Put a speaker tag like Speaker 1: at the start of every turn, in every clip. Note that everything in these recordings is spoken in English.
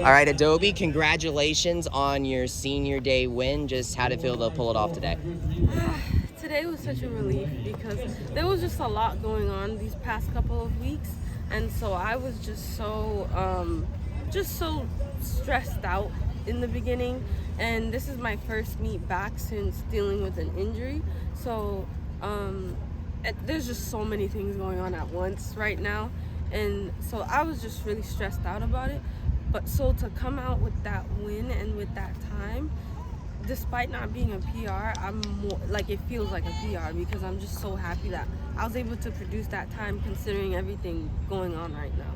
Speaker 1: All right, Adaobi, congratulations on your senior day win. Just how did it feel to pull it off today?
Speaker 2: Today was such a relief because there was just a lot going on these past couple of weeks, and so I was just so stressed out in the beginning, and this is my first meet back since dealing with an injury, so there's just so many things going on at once right now, and so I was just really stressed out about it. But so to come out with that win and with that time, despite not being a PR, I'm more like, it feels like a PR because I'm just so happy that I was able to produce that time considering everything going on right now.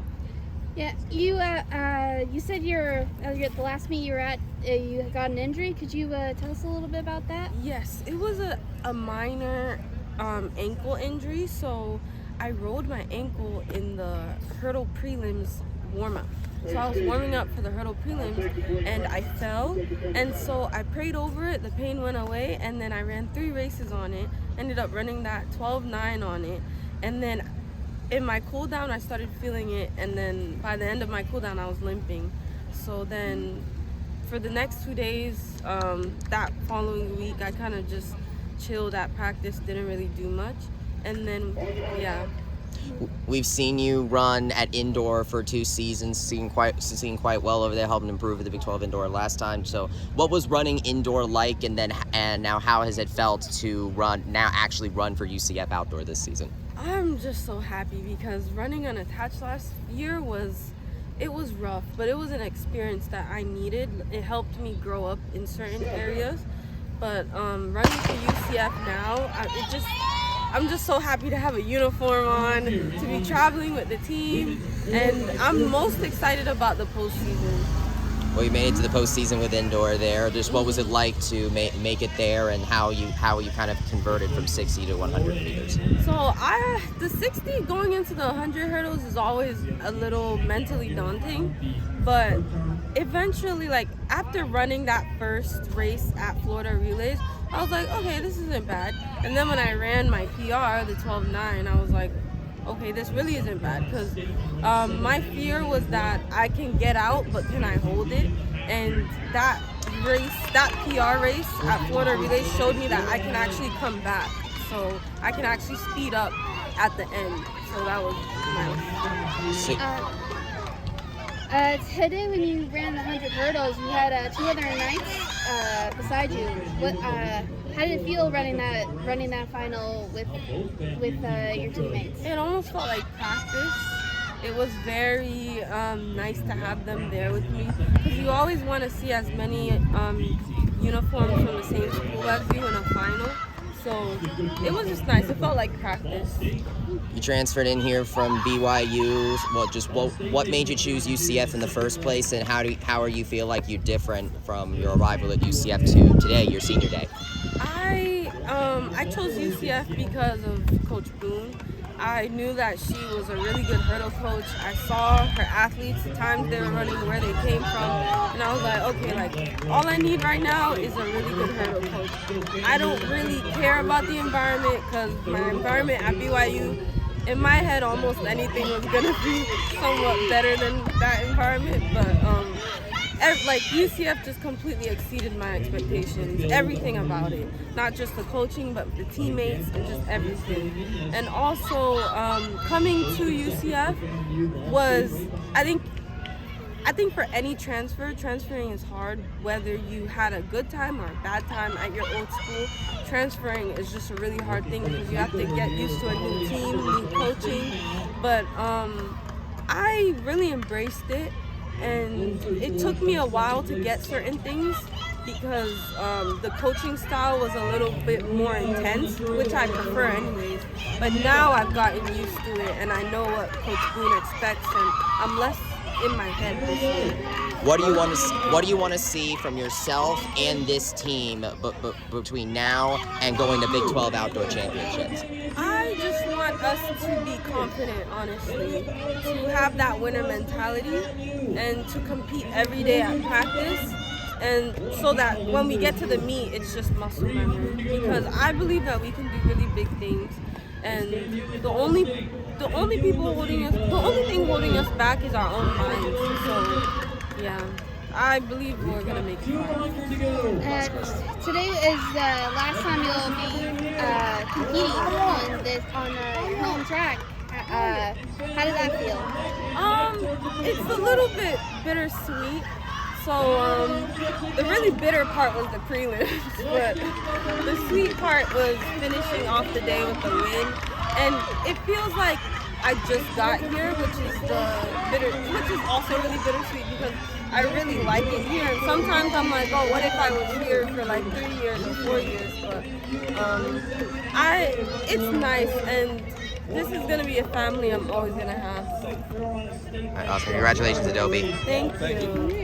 Speaker 3: Yeah, you said you're at the last meet you were at, you got an injury. Could you tell us a little bit about that?
Speaker 2: Yes, it was a minor ankle injury. So I rolled my ankle in the hurdle prelims warm-up. So I was warming up for the hurdle prelims and I fell, and so I prayed over it, the pain went away, and then I ran 3 races on it, ended up running that 12.9 on it, and then in my cool down I started feeling it, and then by the end of my cool down I was limping. So then for the next 2 days, that following week I kind of just chilled at practice, didn't really do much, and then yeah.
Speaker 1: We've seen you run at indoor for 2 seasons, seeing quite well over there, helping improve at the Big 12 indoor last time. So what was running indoor like, and now how has it felt to actually run for UCF outdoor this season?
Speaker 2: I'm just so happy because running unattached last year was rough, but it was an experience that I needed. It helped me grow up in certain areas. But running for UCF now, I'm just so happy to have a uniform on, to be traveling with the team, and I'm most excited about the postseason.
Speaker 1: Well, you made it to the postseason with indoor there. Just what was it like to make it there, and how you kind of converted from 60 to 100 meters?
Speaker 2: So the 60 going into the 100 hurdles is always a little mentally daunting, but eventually, like after running that first race at Florida Relays, I was like, okay, this isn't bad. And then when I ran my PR, the 12.9, I was like, okay, this really isn't bad, because my fear was that I can get out, but can I hold it? And that PR race at Florida Relays showed me that I can actually come back. So I can actually speed up at the end. So that was nice.
Speaker 3: Today when you ran the 100 hurdles, you had 2 other knights beside you. How did it feel running that final with your teammates?
Speaker 2: It almost felt like practice. It was very nice to have them there with me, because you always want to see as many uniforms from the same school as you in a final. So it was just nice. It felt like practice.
Speaker 1: You transferred in here from BYU. Well, just what made you choose UCF in the first place, and how are you feel like you're different from your arrival at UCF to today, your senior day?
Speaker 2: I chose UCF because of Coach Boone. I knew that she was a really good hurdle coach. I saw her athletes, the times they were running, where they came from, and I was like, okay, like all I need right now is a really good hurdle coach. I don't really care about the environment, because my environment at BYU, in my head, almost anything was gonna be somewhat better than that environment, but like UCF just completely exceeded my expectations, everything about it, not just the coaching but the teammates and just everything. And also coming to UCF was, I think for any transferring is hard, whether you had a good time or a bad time at your old school. Transferring is just a really hard thing because you have to get used to a new team, new coaching, but I really embraced it. And it took me a while to get certain things because the coaching style was a little bit more intense, which I prefer anyways. But now I've gotten used to it, and I know what Coach Boone expects, and I'm less in my head this year.
Speaker 1: What do you want to see from yourself and this team between now and going to Big 12 outdoor championships?
Speaker 2: I just want us to be confident, honestly, to have that winner mentality and to compete every day at practice, and so that when we get to the meet, it's just muscle memory, because I believe that we can do really big things, and the only thing holding us back is our own minds. So Yeah, I believe we're gonna make it far.
Speaker 3: Today is the last time you'll be competing on your home track. How does that feel?
Speaker 2: It's a little bit bittersweet. So the really bitter part was the prelims, but the sweet part was finishing off the day with the win. And it feels like I just got here, which is also really bittersweet because I really like it here. And sometimes I'm like, oh, what if I was here for like 3 years or 4 years? But it's nice, and this is gonna be a family I'm always gonna have.
Speaker 1: All right, awesome. Congratulations, Adaobi.
Speaker 2: Thank you.